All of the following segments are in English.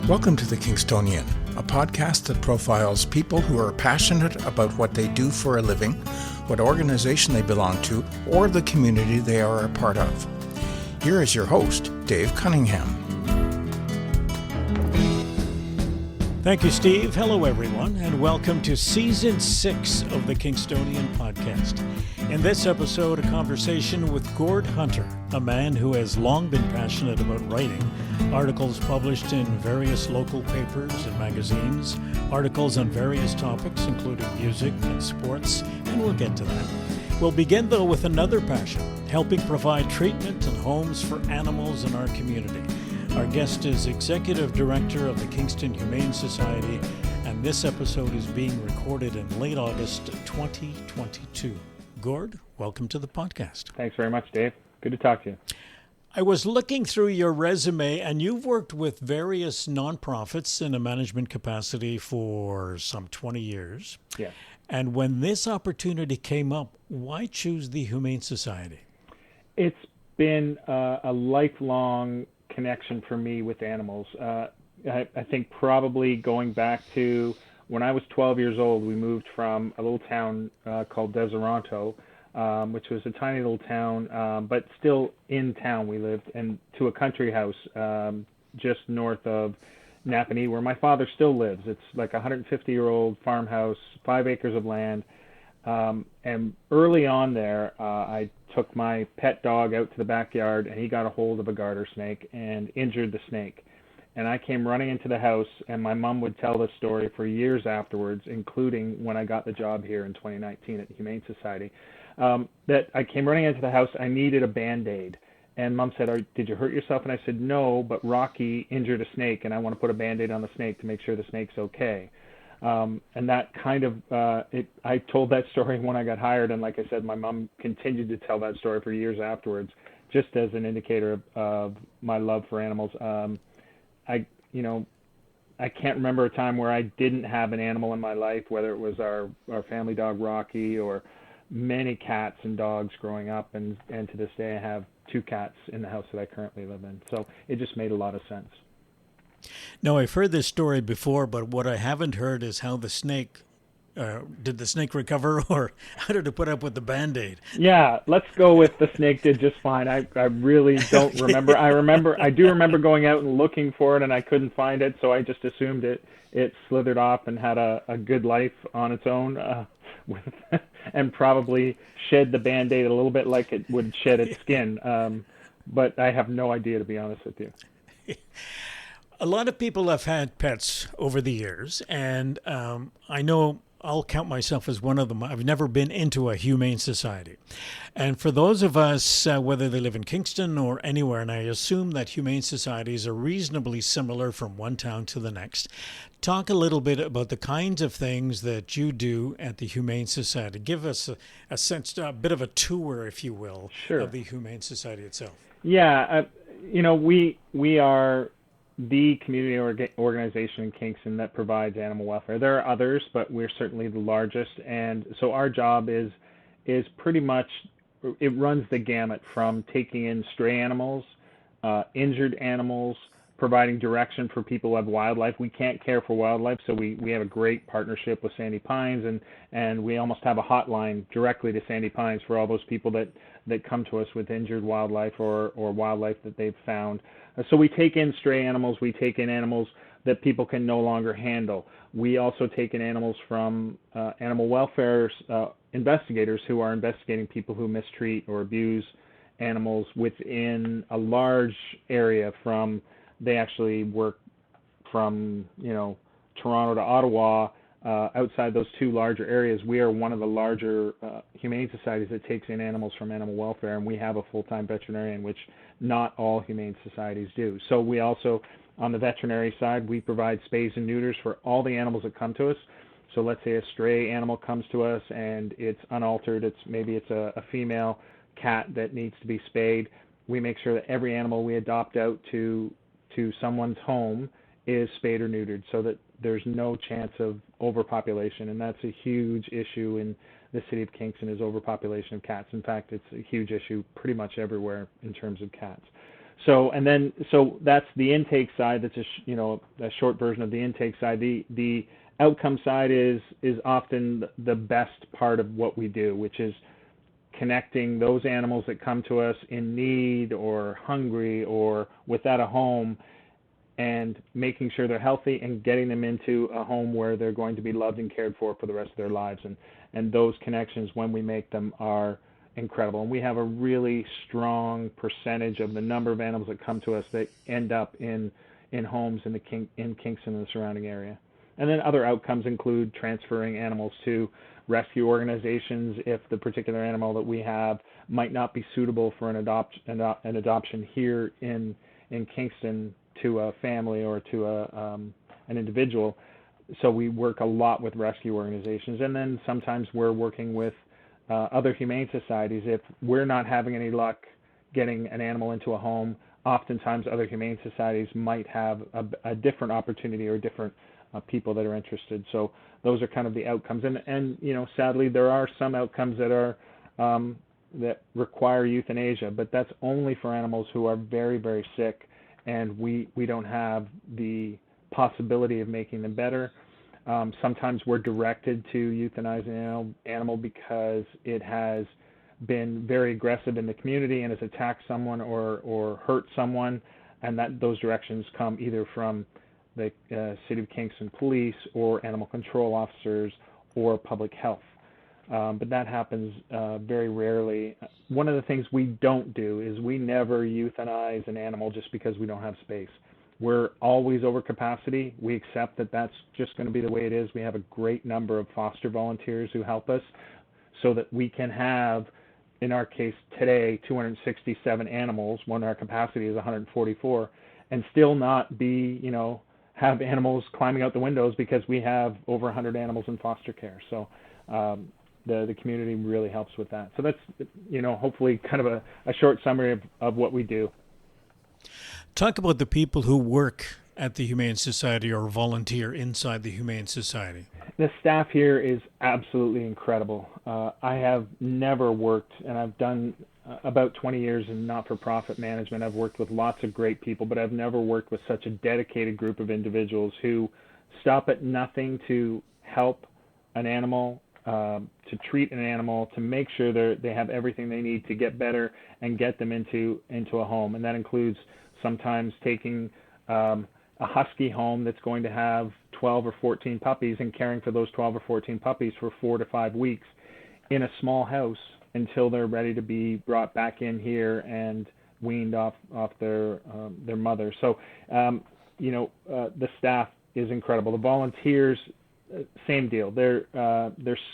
Welcome to the Kingstonian, a podcast that profiles people who are passionate about what they do for a living, what organization they belong to, or the community they are a part of. Here is your host, Dave Cunningham. Thank you, Steve. Hello, everyone, and welcome to Season 6 of the Kingstonian Podcast. In this episode, a conversation with Gord Hunter, a man who has long been passionate about writing, articles published in various local papers and magazines, articles on various topics, including music and sports, and we'll get to that. We'll begin, though, with another passion, helping provide treatment and homes for animals in our community. Our guest is Executive Director of the Kingston Humane Society, and this episode is being recorded in late August 2022. Gord, welcome to the podcast. Thanks very much, Dave. Good to talk to you. I was looking through your resume, and you've worked with various nonprofits in a management capacity for some 20 years. Yeah. And when this opportunity came up, why choose the Humane Society? It's been a lifelong connection for me with animals. I think probably going back to when I was 12 years old, we moved from a little town called Deseronto, which was a tiny little town, but still in town we lived, and to a country house just north of Napanee, where my father still lives. It's like a 150-year-old farmhouse, 5 acres of land. And early on there, I took my pet dog out to the backyard, and he got a hold of a garter snake and injured the snake. And I came running into the house, and my mom would tell this story for years afterwards, including when I got the job here in 2019 at the Humane Society, that I came running into the house, I needed a Band-Aid. And Mom said, did you hurt yourself? And I said, no, but Rocky injured a snake, and I want to put a Band-Aid on the snake to make sure the snake's okay. And that kind of, I told that story when I got hired, and like I said, my mom continued to tell that story for years afterwards, just as an indicator of my love for animals. I can't remember a time where I didn't have an animal in my life, whether it was our family dog Rocky or many cats and dogs growing up, and to this day I have 2 cats in the house that I currently live in. So it just made a lot of sense. Now, I've heard this story before, but what I haven't heard is how the snake, did the snake recover, or how did it put up with the Band-Aid? Yeah, let's go with the snake did just fine. I really don't remember. I do remember going out and looking for it, and I couldn't find it, so I just assumed it slithered off and had a good life on its own, and probably shed the Band-Aid a little bit like it would shed its skin. But I have no idea, to be honest with you. A lot of people have had pets over the years, and I know I'll count myself as one of them. I've never been into a humane society. And for those of us, whether they live in Kingston or anywhere, and I assume that humane societies are reasonably similar from one town to the next, talk a little bit about the kinds of things that you do at the Humane Society. Give us a sense, a bit of a tour, if you will, Sure, of the Humane Society itself. Yeah, we are the community organization in Kingston that provides animal welfare. There are others, but we're certainly the largest, and so our job is pretty much, it runs the gamut from taking in stray animals, injured animals, providing direction for people who have wildlife. We can't care for wildlife, so we have a great partnership with Sandy Pines, and we almost have a hotline directly to Sandy Pines for all those people that come to us with injured wildlife or wildlife that they've found. So we take in stray animals, we take in animals that people can no longer handle. We also take in animals from animal welfare investigators who are investigating people who mistreat or abuse animals within a large area. They actually work from Toronto to Ottawa. Outside those 2 larger areas, we are one of the larger humane societies that takes in animals from animal welfare, and we have a full-time veterinarian, which not all humane societies do. So we also, on the veterinary side, we provide spays and neuters for all the animals that come to us. So let's say a stray animal comes to us and it's unaltered, maybe it's a female cat that needs to be spayed. We make sure that every animal we adopt out to someone's home is spayed or neutered, so that there's no chance of overpopulation, and that's a huge issue in the city of Kingston, is overpopulation of cats. In fact, it's a huge issue pretty much everywhere in terms of cats. So that's the intake side. That's a short version of the intake side. The outcome side is often the best part of what we do, which is connecting those animals that come to us in need or hungry or without a home, and making sure they're healthy and getting them into a home where they're going to be loved and cared for the rest of their lives. And those connections, when we make them, are incredible. And we have a really strong percentage of the number of animals that come to us that end up in homes in Kingston and the surrounding area. And then other outcomes include transferring animals to rescue organizations if the particular animal that we have might not be suitable for an adoption here in Kingston to a family or to an individual. So we work a lot with rescue organizations, and then sometimes we're working with other humane societies. If we're not having any luck getting an animal into a home, oftentimes other humane societies might have a different opportunity or different people that are interested. So those are kind of the outcomes. And sadly, there are some outcomes that are that require euthanasia, but that's only for animals who are very, very sick, and we don't have the possibility of making them better. Sometimes we're directed to euthanize an animal because it has been very aggressive in the community and has attacked someone or hurt someone, and those directions come either from the City of Kingston Police or animal control officers or public health. But that happens very rarely. One of the things we don't do is we never euthanize an animal just because we don't have space. We're always over capacity. We accept that that's just going to be the way it is. We have a great number of foster volunteers who help us so that we can have, in our case today, 267 animals when our capacity is 144, and still not be, have animals climbing out the windows because we have over 100 animals in foster care. So the community really helps with that. So that's, hopefully kind of a short summary of what we do. Talk about the people who work at the Humane Society or volunteer inside the Humane Society. The staff here is absolutely incredible. I have never worked, and I've done about 20 years in not-for-profit management. I've worked with lots of great people, but I've never worked with such a dedicated group of individuals who stop at nothing to help an animal, to treat an animal, to make sure they have everything they need to get better and get them into a home. And that includes sometimes taking a husky home that's going to have 12 or 14 puppies and caring for those 12 or 14 puppies for 4 to 5 weeks in a small house until they're ready to be brought back in here and weaned off their mother. So, the staff is incredible. The volunteers, same deal. They're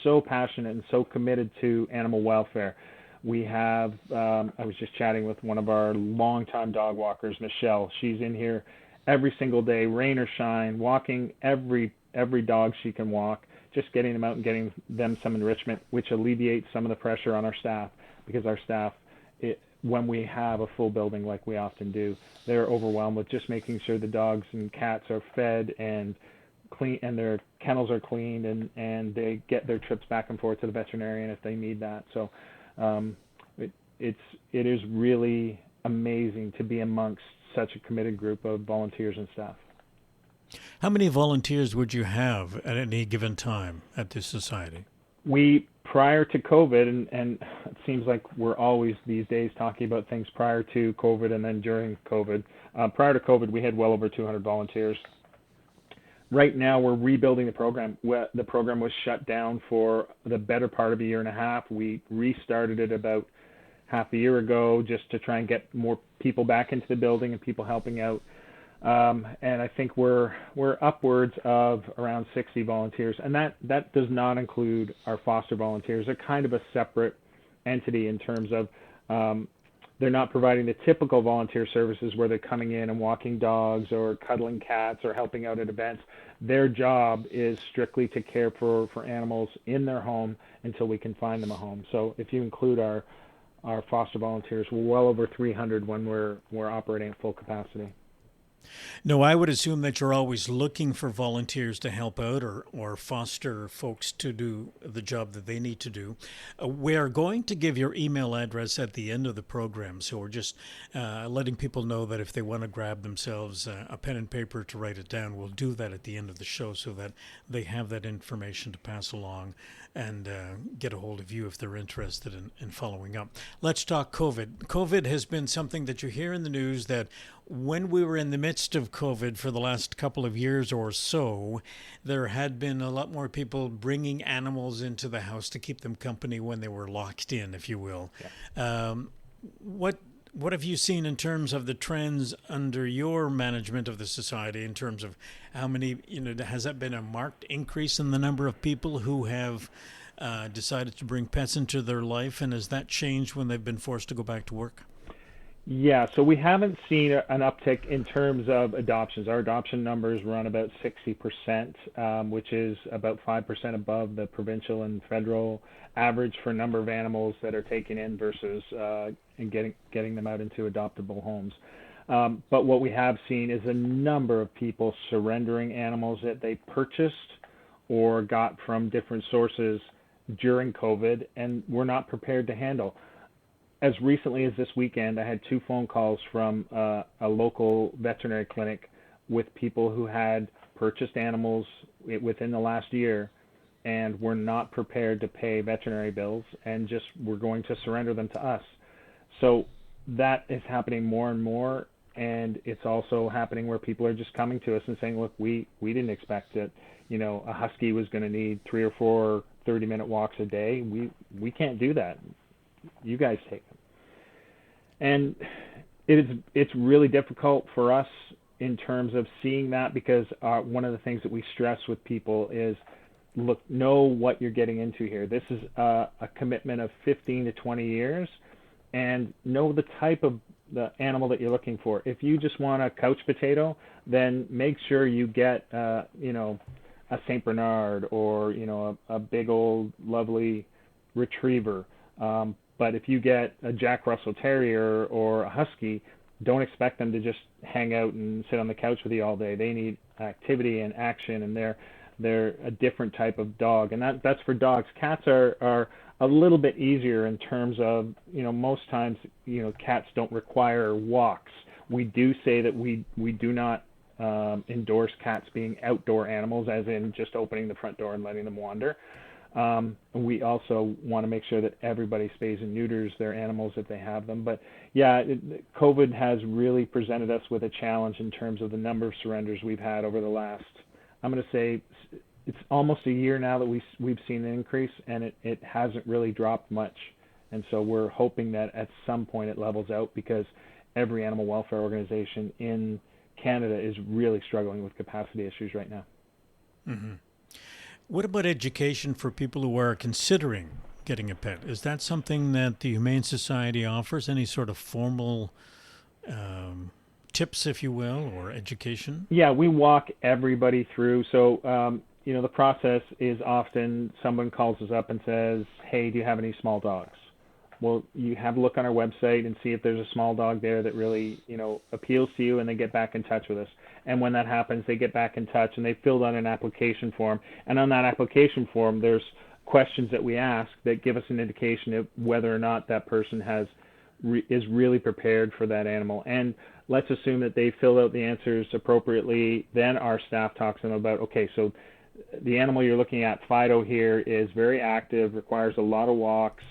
so passionate and so committed to animal welfare. We have, I was just chatting with one of our longtime dog walkers, Michelle. She's in here every single day, rain or shine, walking every dog she can walk, just getting them out and getting them some enrichment, which alleviates some of the pressure on our staff, because our staff, when we have a full building like we often do, they're overwhelmed with just making sure the dogs and cats are fed and clean, and their kennels are cleaned, and they get their trips back and forth to the veterinarian if they need that. So it is really amazing to be amongst such a committed group of volunteers and staff. How many volunteers would you have at any given time at this society? We, prior to COVID, and it seems like we're always these days talking about things prior to COVID and then during COVID. Prior to COVID, we had well over 200 volunteers. Right now, we're rebuilding the program. The program was shut down for the better part of a year and a half. We restarted it about half a year ago just to try and get more people back into the building and people helping out. And I think we're upwards of around 60 volunteers, and that does not include our foster volunteers. They're kind of a separate entity in terms of they're not providing the typical volunteer services where they're coming in and walking dogs or cuddling cats or helping out at events. Their job is strictly to care for animals in their home until we can find them a home. So if you include our foster volunteers, we're well over 300 when we're operating at full capacity. No, I would assume that you're always looking for volunteers to help out or foster folks to do the job that they need to do. We are going to give your email address at the end of the program, so we're just letting people know that if they want to grab themselves a pen and paper to write it down, we'll do that at the end of the show so that they have that information to pass along and get a hold of you if they're interested in following up. Let's talk COVID. COVID has been something that you hear in the news that when we were in the midst of COVID for the last couple of years or so, there had been a lot more people bringing animals into the house to keep them company when they were locked in, if you will. Yeah. What have you seen in terms of the trends under your management of the society in terms of how many, has that been a marked increase in the number of people who have decided to bring pets into their life, and has that changed when they've been forced to go back to work? Yeah, so we haven't seen an uptick in terms of adoptions. Our adoption numbers run about 60%, which is about 5% above the provincial and federal average for number of animals that are taken in versus and getting them out into adoptable homes. But what we have seen is a number of people surrendering animals that they purchased or got from different sources during COVID and were not prepared to handle. As recently as this weekend, I had 2 phone calls from a local veterinary clinic with people who had purchased animals within the last year and were not prepared to pay veterinary bills and just were going to surrender them to us. So that is happening more and more, and it's also happening where people are just coming to us and saying, look, we didn't expect that, a husky was going to need 3 or 4 30-minute walks a day. We can't do that. You guys take them. And it's really difficult for us in terms of seeing that, because one of the things that we stress with people is, look, know what you're getting into here. This is a commitment of 15 to 20 years, and know the type of the animal that you're looking for. If you just want a couch potato, then make sure you get a Saint Bernard or a big old lovely retriever. But if you get a Jack Russell Terrier or a Husky, don't expect them to just hang out and sit on the couch with you all day. They need activity and action, and they're a different type of dog. And that's for dogs. Cats are a little bit easier in terms of, most times, cats don't require walks. We do say that we do not endorse cats being outdoor animals, as in just opening the front door and letting them wander. We also want to make sure that everybody spays and neuters their animals if they have them. But yeah, COVID has really presented us with a challenge in terms of the number of surrenders we've had over the last, I'm going to say, it's almost a year now that we've seen an increase, and it hasn't really dropped much. And so we're hoping that at some point it levels out, because every animal welfare organization in Canada is really struggling with capacity issues right now. Mm-hmm. What about education for people who are considering getting a pet? Is that something that the Humane Society offers? Any sort of formal tips, if you will, or education? Yeah, we walk everybody through. So, the process is often someone calls us up and says, hey, do you have any small dogs? Well, you have a look on our website and see if there's a small dog there that really, appeals to you, and they get back in touch with us. And when that happens, they get back in touch, and they filled out an application form. And on that application form, there's questions that we ask that give us an indication of whether or not that person is really prepared for that animal. And let's assume that they filled out the answers appropriately. Then our staff talks to them about, okay, so the animal you're looking at, Fido here, is very active, requires a lot of walks.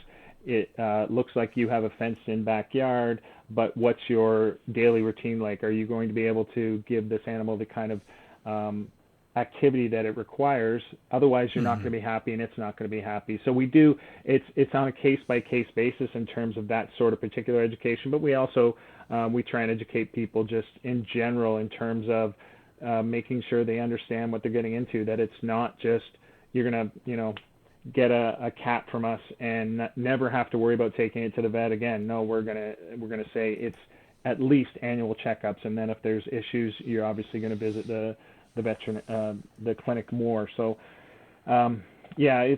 It looks like you have a fenced-in backyard, but what's your daily routine like? Are you going to be able to give this animal the kind of activity that it requires? Otherwise, you're not going to be happy, and it's not going to be happy. So we do, it's on a case-by-case basis in terms of that sort of particular education, but we also, we try and educate people just in general in terms of making sure they understand what they're getting into, that it's not just you're going to, get a cat from us and never have to worry about taking it to the vet again. No, we're gonna say it's at least annual checkups, and then if there's issues, you're obviously going to visit the the clinic more. So yeah,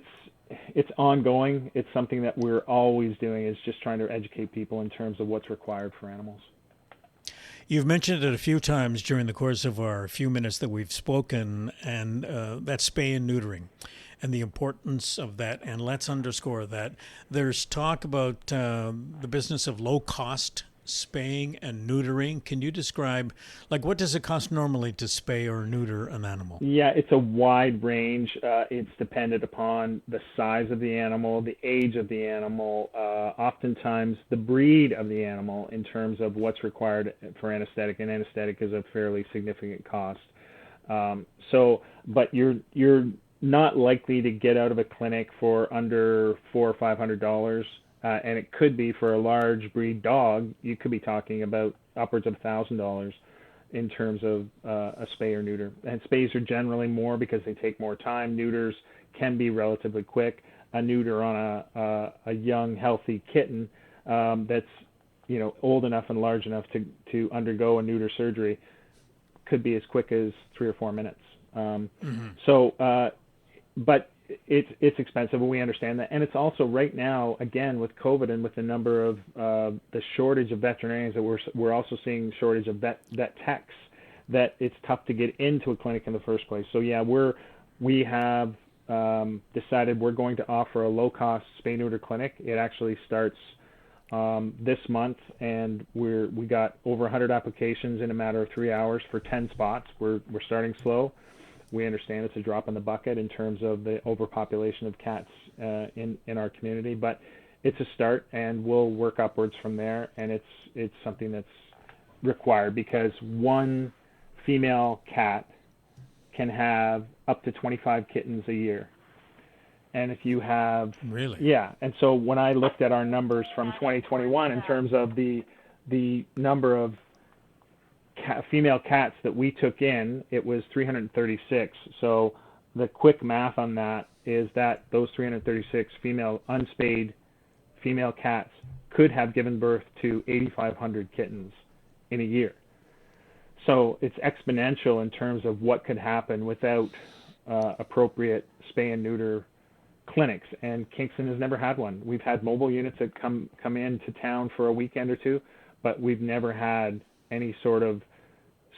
it's ongoing. It's something that we're always doing, is just trying to educate people in terms of what's required for animals. You've mentioned it a few times during the course of our few minutes that we've spoken, and that's spay and neutering and the importance of that. And let's underscore that. There's talk about the business of low-cost spaying and neutering. Can you describe, like, what does it cost normally to spay or neuter an animal? Yeah, it's a wide range. It's dependent upon the size of the animal, the age of the animal, oftentimes the breed of the animal in terms of what's required for anesthetic, and anesthetic is a fairly significant cost. But you're not likely to get out of a clinic for under $400 or $500. And it could be for a large breed dog, you could be talking about upwards of $1,000 in terms of a spay or neuter. And spays are generally more because they take more time. Neuters can be relatively quick. A neuter on a young, healthy kitten that's old enough and large enough to undergo a neuter surgery could be as quick as 3 or 4 minutes. But it's expensive, and we understand that. And it's also right now, again, with COVID and with the number of the shortage of veterinarians, that we're also seeing shortage of vet techs, that it's tough to get into a clinic in the first place. So yeah, we have decided we're going to offer a low-cost spay-neuter clinic. It actually starts this month, and we got over 100 applications in a matter of 3 hours for 10 spots. We're starting slow. We understand it's a drop in the bucket in terms of the overpopulation of cats in our community, but it's a start, and we'll work upwards from there. And it's something that's required because one female cat can have up to 25 kittens a year. And if you have yeah, and so when I looked at our numbers from 2021 in terms of the number of female cats that we took in, it was 336. So the quick math on that is that those 336 unspayed female cats could have given birth to 8,500 kittens in a year. So it's exponential in terms of what could happen without appropriate spay and neuter clinics. And Kingston has never had one. We've had mobile units that come into town for a weekend or two, but we've never had any sort of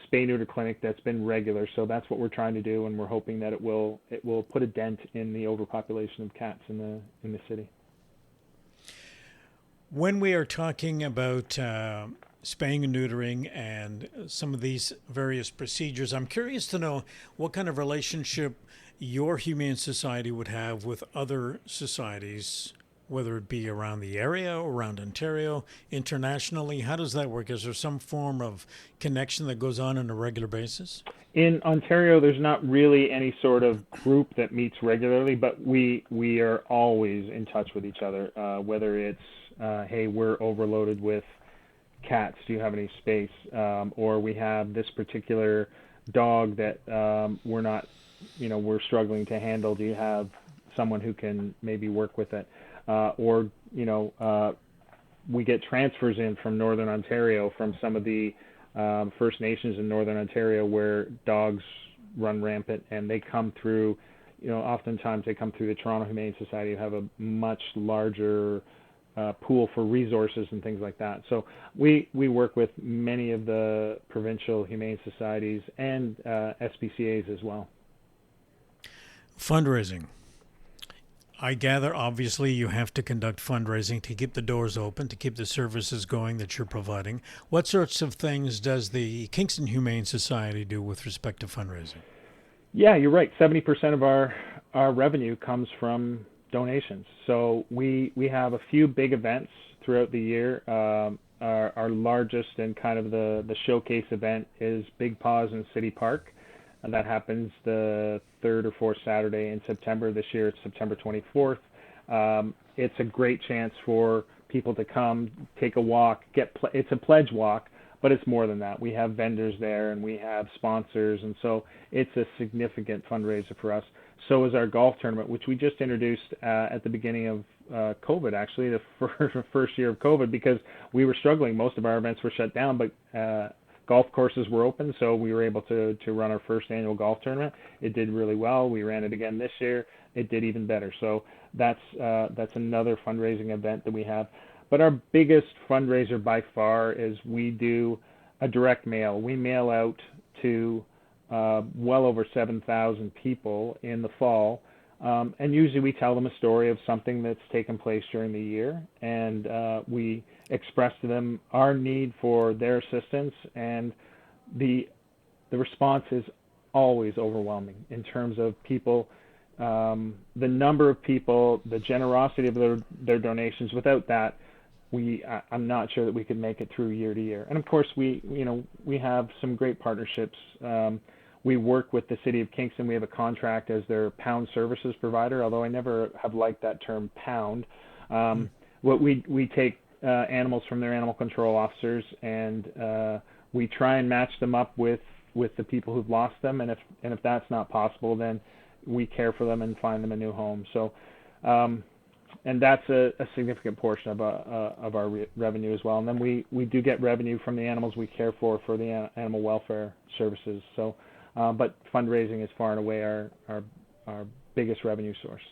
spay-neuter clinic that's been regular. So that's what we're trying to do, and we're hoping that it will put a dent in the overpopulation of cats in the city. When we are talking about spaying and neutering and some of these various procedures, I'm curious to know what kind of relationship your Humane Society would have with other societies, whether it be around the area, around Ontario, internationally. How does that work? Is there some form of connection that goes on a regular basis? In Ontario, there's not really any sort of group that meets regularly, but we are always in touch with each other, whether it's, hey, we're overloaded with cats, do you have any space? Or we have this particular dog that we're struggling to handle. Do you have someone who can maybe work with it? We get transfers in from Northern Ontario, from some of the First Nations in Northern Ontario, where dogs run rampant, and they come through, oftentimes they come through the Toronto Humane Society, who have a much larger pool for resources and things like that. So we work with many of the provincial humane societies and SPCAs as well. Fundraising. I gather, obviously, you have to conduct fundraising to keep the doors open, to keep the services going that you're providing. What sorts of things does the Kingston Humane Society do with respect to fundraising? Yeah, you're right. 70% of our revenue comes from donations. So we have a few big events throughout the year. Our largest and kind of the showcase event is Big Paws in City Park. And that happens the third or fourth Saturday in September. This year it's September 24th. It's a great chance for people to come, take a walk. It's a pledge walk, but it's more than that. We have vendors there, and we have sponsors, and so it's a significant fundraiser for us. So is our golf tournament, which we just introduced at the beginning of COVID, actually, the first year of COVID, because we were struggling. Most of our events were shut down, but golf courses were open, so we were able to run our first annual golf tournament. It did really well. We ran it again this year. It did even better. So that's another fundraising event that we have. But our biggest fundraiser by far is we do a direct mail. We mail out to well over 7,000 people in the fall, and usually we tell them a story of something that's taken place during the year, and we express to them our need for their assistance, and the response is always overwhelming in terms of people, the number of people, the generosity of their donations. Without that, I'm not sure that we could make it through year to year. And of course, we have some great partnerships. We work with the City of Kingston. We have a contract as their pound services provider, although I never have liked that term pound. What we take animals from their animal control officers, and we try and match them up with the people who've lost them. And if that's not possible, then we care for them and find them a new home. So, and that's a significant portion of our revenue as well. And then we do get revenue from the animals we care for the animal welfare services. So, but fundraising is far and away our biggest revenue source.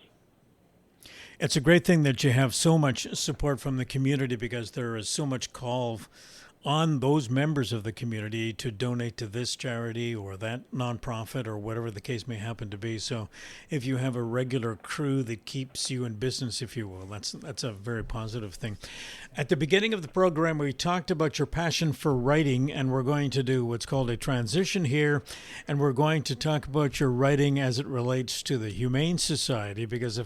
It's a great thing that you have so much support from the community, because there is so much call on those members of the community to donate to this charity or that nonprofit or whatever the case may happen to be. So if you have a regular crew that keeps you in business, if you will, that's a very positive thing. At the beginning of the program, we talked about your passion for writing, and we're going to do what's called a transition here, and we're going to talk about your writing as it relates to the Humane Society, because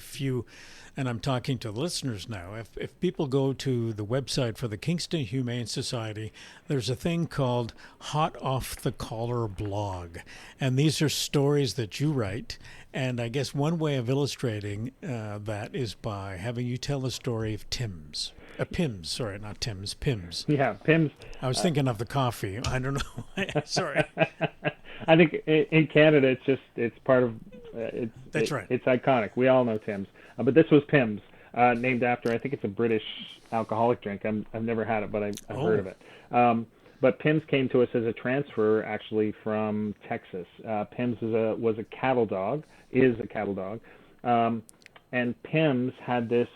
and I'm talking to listeners now, if people go to the website for the Kingston Humane Society, there's a thing called Hot Off the Collar blog. And these are stories that you write. And I guess one way of illustrating that is by having you tell the story of Pims. Sorry, not Tim's, Pims. Yeah, Pims. I was thinking of the coffee. I don't know. Sorry. I think in Canada, it's part of, That's right. It's iconic. We all know Tim's. But this was Pims, named after, I think it's a British alcoholic drink. I've never had it, but I've heard of it. But Pims came to us as a transfer, actually, from Texas. Pims is a cattle dog, and Pims had this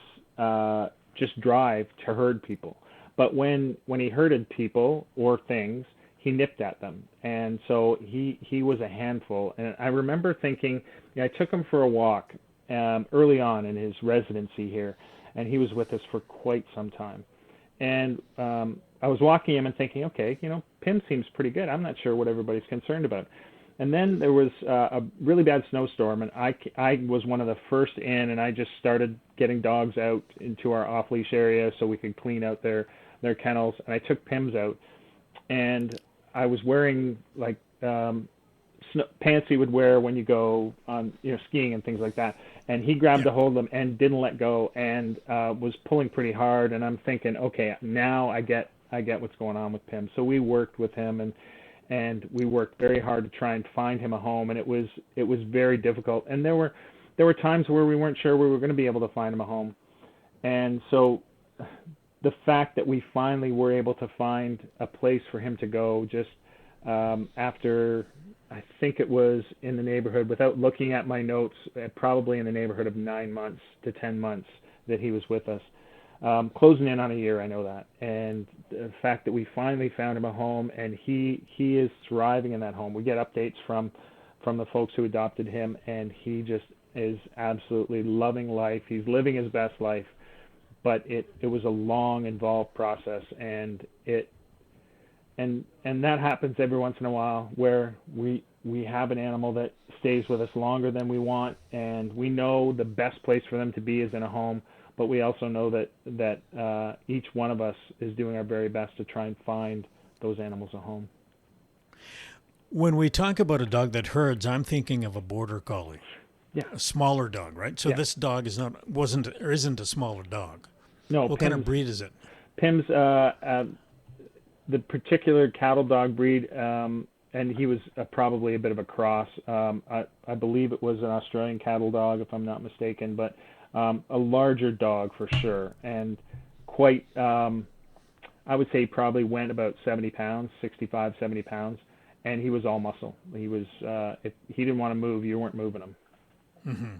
just drive to herd people. But when he herded people or things, he nipped at them, and so he was a handful. And I remember thinking, I took him for a walk early on in his residency here, and he was with us for quite some time. And I was walking him and thinking, okay, Pim seems pretty good. I'm not sure what everybody's concerned about. And then there was a really bad snowstorm, and I was one of the first in, and I just started getting dogs out into our off-leash area so we could clean out their kennels. And I took Pims out, and I was wearing like pants he would wear when you go on skiing and things like that. And he grabbed a hold of them and didn't let go, and was pulling pretty hard. And I'm thinking, okay, now I get what's going on with Pim. So we worked with him, and we worked very hard to try and find him a home. And it was very difficult. And there were times where we weren't sure we were going to be able to find him a home. And so the fact that we finally were able to find a place for him to go, just after, I think it was in the neighborhood, without looking at my notes, probably in the neighborhood of 9 months to 10 months that he was with us. Closing in on a year, I know that. And the fact that we finally found him a home, and he is thriving in that home. We get updates from the folks who adopted him, and he just is absolutely loving life. He's living his best life. But it was a long, involved process, and that happens every once in a while, where we have an animal that stays with us longer than we want, and we know the best place for them to be is in a home, but we also know that each one of us is doing our very best to try and find those animals a home. When we talk about a dog that herds, I'm thinking of a border collie. Yeah. A smaller dog, right? So this dog isn't a smaller dog. No. What kind of breed is it? Pim's the particular cattle dog breed, and he was probably a bit of a cross. I believe it was an Australian cattle dog, if I'm not mistaken, but a larger dog for sure, and quite, I would say he probably went about 70 pounds, 65, 70 pounds, and he was all muscle. He was, if he didn't want to move, you weren't moving him. Mm-hmm.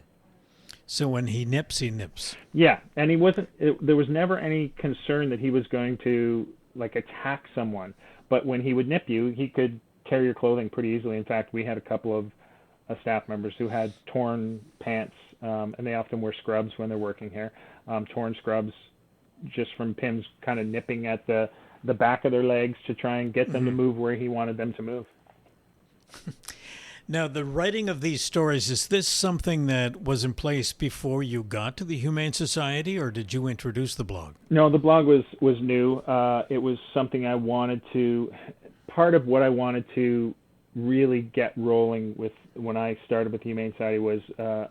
So when he nips, he nips. Yeah, and he wasn't. There was never any concern that he was going to like attack someone. But when he would nip you, he could tear your clothing pretty easily. In fact, we had a couple of staff members who had torn pants, and they often wear scrubs when they're working here, torn scrubs just from Pim's kind of nipping at the back of their legs to try and get them to move where he wanted them to move. Now, the writing of these stories, is this something that was in place before you got to the Humane Society, or did you introduce the blog? No, the blog was new. It was something I wanted to, part of what I wanted to really get rolling with when I started with the Humane Society was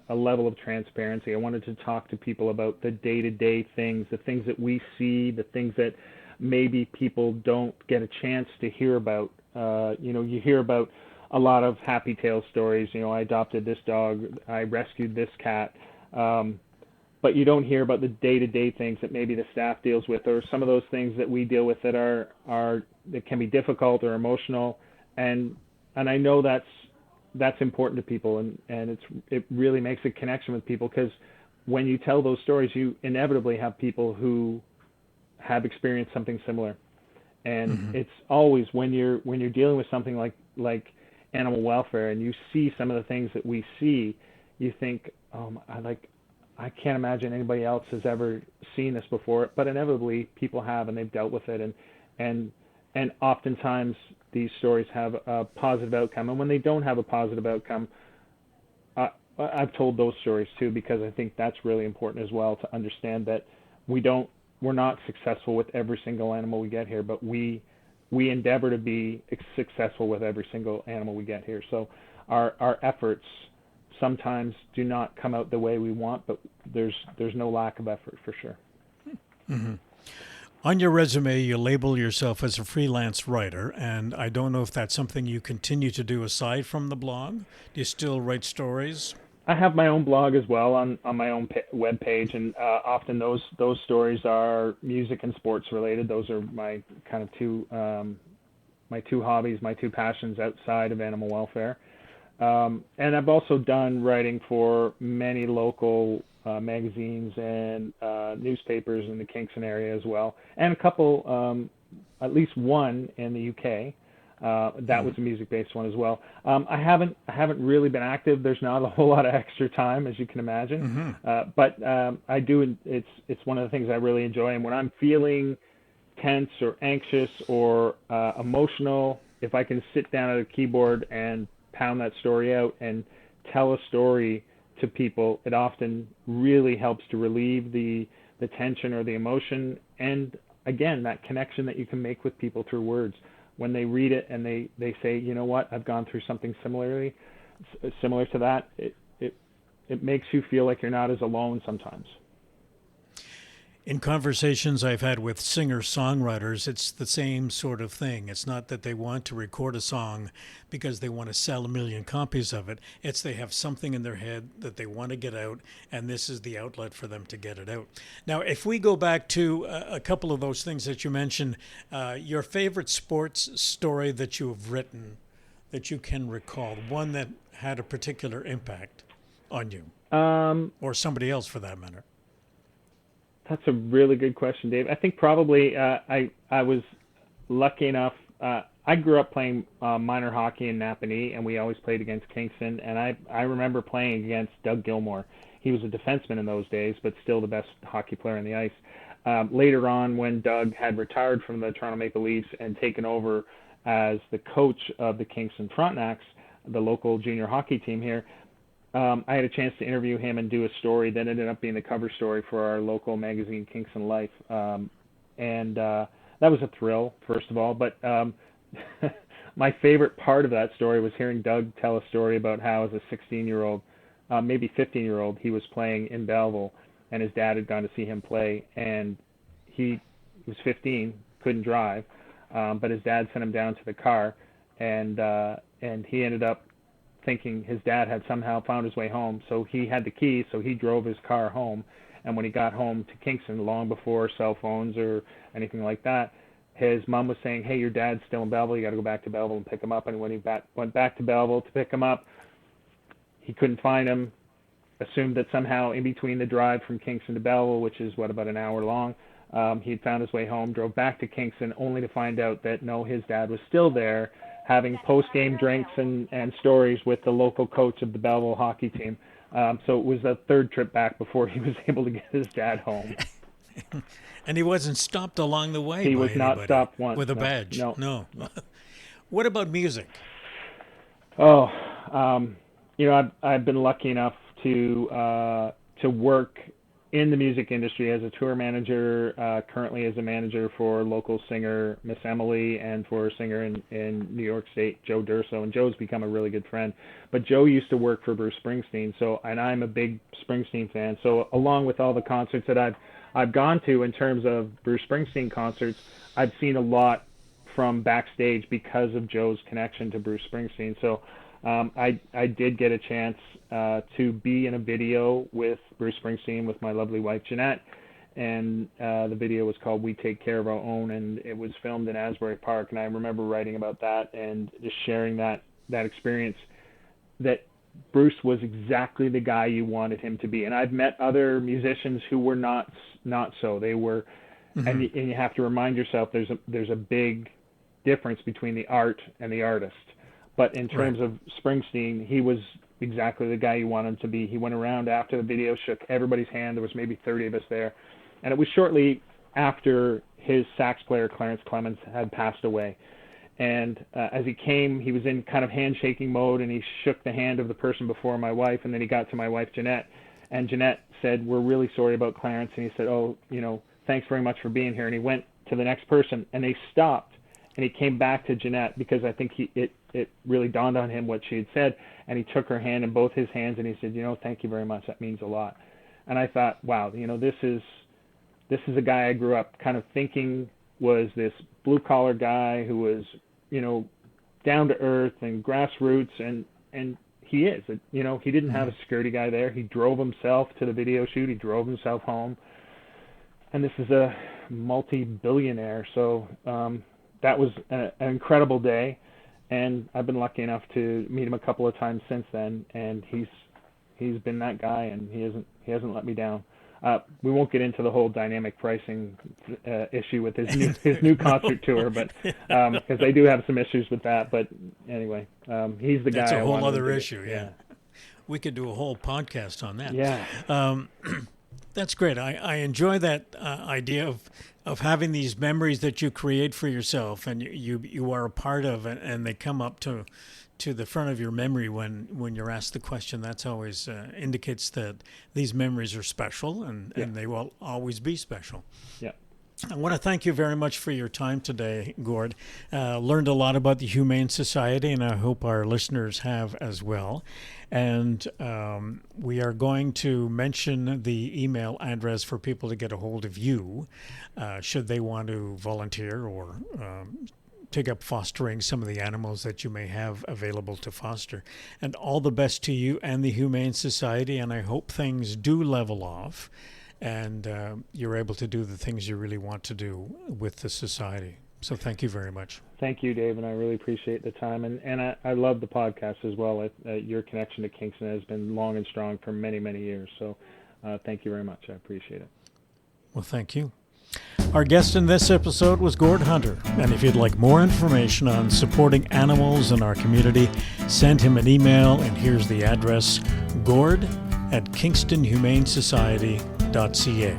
a level of transparency. I wanted to talk to people about the day-to-day things, the things that we see, the things that maybe people don't get a chance to hear about. You hear about a lot of happy tale stories. I adopted this dog, I rescued this cat, but you don't hear about the day-to-day things that maybe the staff deals with, or some of those things that we deal with that that can be difficult or emotional, and I know that's important to people, and it really makes a connection with people, because when you tell those stories, you inevitably have people who have experienced something similar, and it's always when you're dealing with something like animal welfare, and you see some of the things that we see, you think, I can't imagine anybody else has ever seen this before, but inevitably people have, and they've dealt with it, and oftentimes these stories have a positive outcome, and when they don't have a positive outcome, I've told those stories too, because I think that's really important as well, to understand that we're not successful with every single animal we get here, but we endeavor to be successful with every single animal we get here. So our efforts sometimes do not come out the way we want, but there's no lack of effort for sure. Mm-hmm. On your resume, you label yourself as a freelance writer, and I don't know if that's something you continue to do aside from the blog. Do you still write stories? I have my own blog as well on my own web page, and often those stories are music and sports related. Those are my kind of my two hobbies, my two passions outside of animal welfare. And I've also done writing for many local magazines and newspapers in the Kingston area as well, and a couple, at least one in the UK. That was a music-based one as well. I haven't really been active. There's not a whole lot of extra time, as you can imagine. But I do. It's one of the things I really enjoy. And when I'm feeling tense or anxious or emotional, if I can sit down at a keyboard and pound that story out and tell a story to people, it often really helps to relieve the tension or the emotion, and again, that connection that you can make with people through words. When they read it and they say, you know what, I've gone through something similar to that, it makes you feel like you're not as alone sometimes. In conversations I've had with singer-songwriters, it's the same sort of thing. It's not that they want to record a song because they want to sell 1 million copies of it. It's they have something in their head that they want to get out, and this is the outlet for them to get it out. Now, if we go back to a couple of those things that you mentioned, your favorite sports story that you have written that you can recall, one that had a particular impact on you, or somebody else for that matter. That's a really good question, Dave. I think probably I was lucky enough. I grew up playing minor hockey in Napanee, and we always played against Kingston. And I remember playing against Doug Gilmour. He was a defenseman in those days, but still the best hockey player on the ice. Later on, when Doug had retired from the Toronto Maple Leafs and taken over as the coach of the Kingston Frontenacs, the local junior hockey team here, I had a chance to interview him and do a story that ended up being the cover story for our local magazine, Kingston Life. And that was a thrill, first of all. But my favorite part of that story was hearing Doug tell a story about how, as a 16-year-old, maybe 15-year-old, he was playing in Belleville, and his dad had gone to see him play. And he was 15, couldn't drive, but his dad sent him down to the car, and he ended up thinking his dad had somehow found his way home, so he had the keys, so he drove his car home. And when he got home to Kingston, long before cell phones or anything like that, his mom was saying, hey, your dad's still in Belleville, you got to go back to Belleville and pick him up. And when he went back to Belleville to pick him up, he couldn't find him, assumed that somehow in between the drive from Kingston to Belleville, which is about an hour long, He'd found his way home, drove back to Kingston, only to find out that no, his dad was still there, having post-game drinks and stories with the local coach of the Belleville hockey team. So it was a third trip back before he was able to get his dad home. And he wasn't stopped along the way. He was not stopped once. With a badge. No. What about music? Oh, I've been lucky enough to work in the music industry as a tour manager, currently as a manager for local singer Miss Emily and for a singer in New York State, Joe Durso. And Joe's become a really good friend. But Joe used to work for Bruce Springsteen, and I'm a big Springsteen fan. So along with all the concerts that I've gone to in terms of Bruce Springsteen concerts, I've seen a lot from backstage because of Joe's connection to Bruce Springsteen. So I did get a chance to be in a video with Bruce Springsteen with my lovely wife Jeanette, and the video was called "We Take Care of Our Own," and it was filmed in Asbury Park. And I remember writing about that and just sharing that experience, that Bruce was exactly the guy you wanted him to be. And I've met other musicians who were not so. They were, and you have to remind yourself there's a big difference between the art and the artist. But in terms of Springsteen, he was exactly the guy you want him to be. He went around after the video, shook everybody's hand. There was maybe 30 of us there. And it was shortly after his sax player, Clarence Clemens, had passed away. And as he came, he was in kind of handshaking mode, and he shook the hand of the person before my wife, and then he got to my wife, Jeanette. And Jeanette said, "We're really sorry about Clarence." And he said, "Oh, thanks very much for being here." And he went to the next person, and they stopped. And he came back to Jeanette because I think it really dawned on him what she had said. And he took her hand in both his hands, and he said, "Thank you very much. That means a lot." And I thought, wow, this is a guy I grew up kind of thinking was this blue-collar guy who was, down to earth and grassroots, and he is. He didn't have a security guy there. He drove himself to the video shoot. He drove himself home. And this is a multi-billionaire, so that was an incredible day, and I've been lucky enough to meet him a couple of times since then, and he's been that guy, and he hasn't let me down. We won't get into the whole dynamic pricing issue with his new concert tour, but because they do have some issues with that. But anyway, he's the guy. That's a whole other issue. Yeah, we could do a whole podcast on that. Yeah. That's great. I enjoy that idea of having these memories that you create for yourself, and you are a part of, and they come up to the front of your memory when you're asked the question. That's always indicates that these memories are special, and they will always be special. Yeah. I want to thank you very much for your time today, Gord. Learned a lot about the Humane Society, and I hope our listeners have as well. And we are going to mention the email address for people to get a hold of you, should they want to volunteer or take up fostering some of the animals that you may have available to foster. And all the best to you and the Humane Society, and I hope things do level off, and you're able to do the things you really want to do with the society. So thank you very much. Thank you, Dave, and I really appreciate the time. And I love the podcast as well. Your connection to Kingston has been long and strong for many, many years. So thank you very much. I appreciate it. Well, thank you. Our guest in this episode was Gord Hunter. And if you'd like more information on supporting animals in our community, send him an email, and here's the address, gord@kingstonhumanesociety.ca.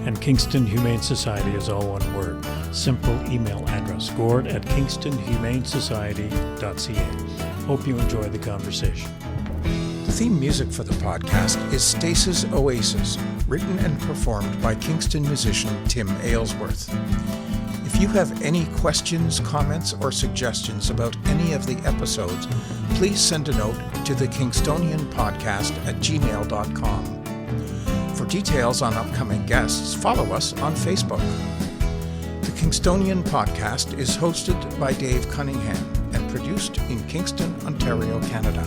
And Kingston Humane Society is all one word. Simple email address, gord@kingstonhumanesociety.ca. Hope you enjoy the conversation. The theme music for the podcast is Stasis Oasis, written and performed by Kingston musician Tim Aylesworth. If you have any questions, comments, or suggestions about any of the episodes, please send a note to the Kingstonian Podcast at gmail.com. For details on upcoming guests, follow us on Facebook. The Kingstonian Podcast is hosted by Dave Cunningham and produced in Kingston, Ontario, Canada.